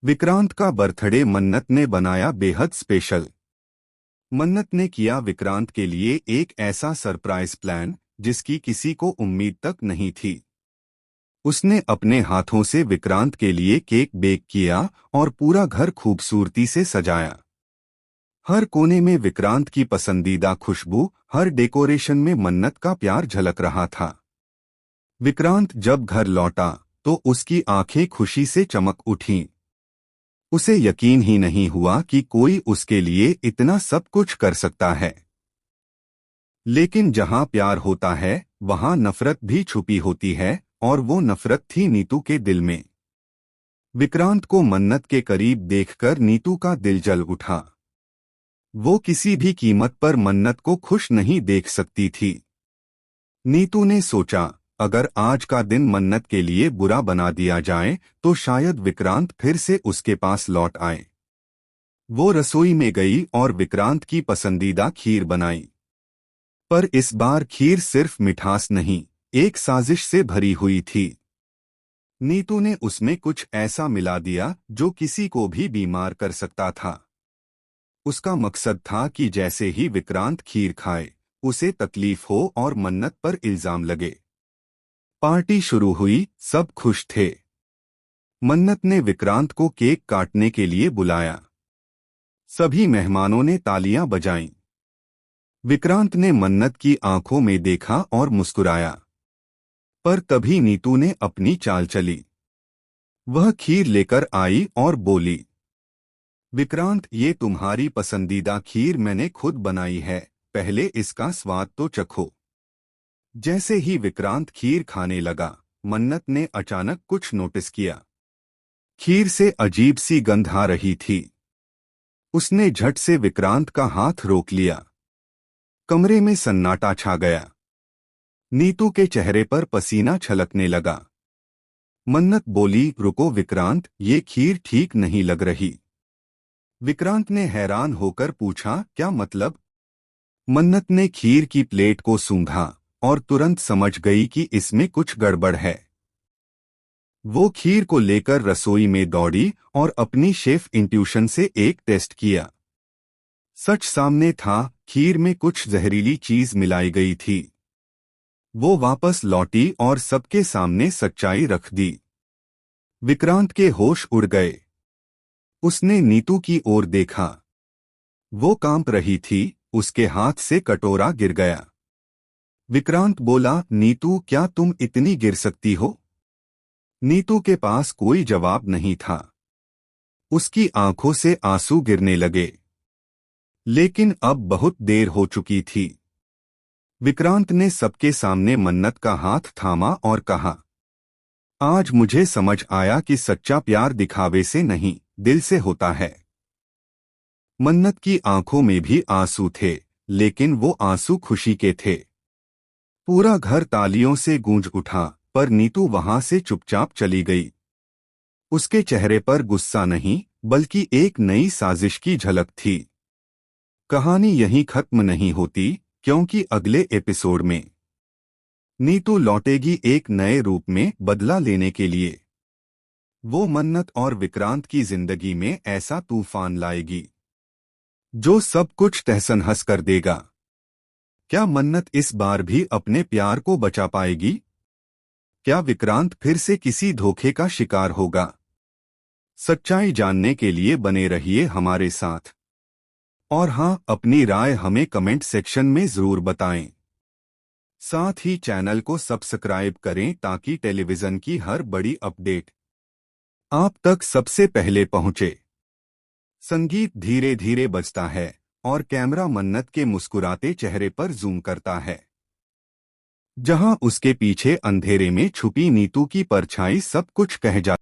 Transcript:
विक्रांत का बर्थडे मन्नत ने बनाया बेहद स्पेशल। मन्नत ने किया विक्रांत के लिए एक ऐसा सरप्राइज प्लान जिसकी किसी को उम्मीद तक नहीं थी। उसने अपने हाथों से विक्रांत के लिए केक बेक किया और पूरा घर खूबसूरती से सजाया। हर कोने में विक्रांत की पसंदीदा खुशबू, हर डेकोरेशन में मन्नत का प्यार झलक रहा था। विक्रांत जब घर लौटा तो उसकी आंखें खुशी से चमक उठीं। उसे यकीन ही नहीं हुआ कि कोई उसके लिए इतना सब कुछ कर सकता है। लेकिन जहां प्यार होता है वहां नफरत भी छुपी होती है, और वो नफरत थी नीतू के दिल में। विक्रांत को मन्नत के करीब देखकर नीतू का दिल जल उठा। वो किसी भी कीमत पर मन्नत को खुश नहीं देख सकती थी। नीतू ने सोचा, अगर आज का दिन मन्नत के लिए बुरा बना दिया जाए तो शायद विक्रांत फिर से उसके पास लौट आए। वो रसोई में गई और विक्रांत की पसंदीदा खीर बनाई। पर इस बार खीर सिर्फ मिठास नहीं, एक साजिश से भरी हुई थी। नीतू ने उसमें कुछ ऐसा मिला दिया जो किसी को भी बीमार कर सकता था। उसका मकसद था कि जैसे ही विक्रांत खीर खाए उसे तकलीफ हो और मन्नत पर इल्जाम लगे। पार्टी शुरू हुई, सब खुश थे। मन्नत ने विक्रांत को केक काटने के लिए बुलाया। सभी मेहमानों ने तालियां बजाईं। विक्रांत ने मन्नत की आंखों में देखा और मुस्कुराया। पर तभी नीतू ने अपनी चाल चली। वह खीर लेकर आई और बोली, विक्रांत, ये तुम्हारी पसंदीदा खीर मैंने खुद बनाई है, पहले इसका स्वाद तो चखो। जैसे ही विक्रांत खीर खाने लगा, मन्नत ने अचानक कुछ नोटिस किया। खीर से अजीब सी गंध आ रही थी। उसने झट से विक्रांत का हाथ रोक लिया। कमरे में सन्नाटा छा गया। नीतू के चेहरे पर पसीना छलकने लगा। मन्नत बोली, रुको विक्रांत, ये खीर ठीक नहीं लग रही। विक्रांत ने हैरान होकर पूछा, क्या मतलब? मन्नत ने खीर की प्लेट को सूंघा और तुरंत समझ गई कि इसमें कुछ गड़बड़ है। वो खीर को लेकर रसोई में दौड़ी और अपनी शेफ इंट्यूशन से एक टेस्ट किया। सच सामने था, खीर में कुछ जहरीली चीज मिलाई गई थी। वो वापस लौटी और सबके सामने सच्चाई रख दी। विक्रांत के होश उड़ गए। उसने नीतू की ओर देखा। वो कांप रही थी, उसके हाथ से कटोरा गिर गया। विक्रांत बोला, नीतू, क्या तुम इतनी गिर सकती हो? नीतू के पास कोई जवाब नहीं था। उसकी आंखों से आंसू गिरने लगे। लेकिन अब बहुत देर हो चुकी थी। विक्रांत ने सबके सामने मन्नत का हाथ थामा और कहा, आज मुझे समझ आया कि सच्चा प्यार दिखावे से नहीं, दिल से होता है। मन्नत की आंखों में भी आंसू थे, लेकिन वो आंसू खुशी के थे। पूरा घर तालियों से गूंज उठा, पर नीतू वहां से चुपचाप चली गई। उसके चेहरे पर गुस्सा नहीं, बल्कि एक नई साजिश की झलक थी। कहानी यहीं खत्म नहीं होती, क्योंकि अगले एपिसोड में नीतू लौटेगी एक नए रूप में, बदला लेने के लिए। वो मन्नत और विक्रांत की जिंदगी में ऐसा तूफान लाएगी जो सब कुछ तहस-नहस कर देगा। क्या मन्नत इस बार भी अपने प्यार को बचा पाएगी? क्या विक्रांत फिर से किसी धोखे का शिकार होगा? सच्चाई जानने के लिए बने रहिए हमारे साथ। और हाँ, अपनी राय हमें कमेंट सेक्शन में जरूर बताएं। साथ ही चैनल को सब्सक्राइब करें ताकि टेलीविजन की हर बड़ी अपडेट आप तक सबसे पहले पहुंचे। संगीत धीरे धीरे बजता है और कैमरा मन्नत के मुस्कुराते चेहरे पर जूम करता है। जहां उसके पीछे अंधेरे में छुपी नीतू की परछाई सब कुछ कह जाती है।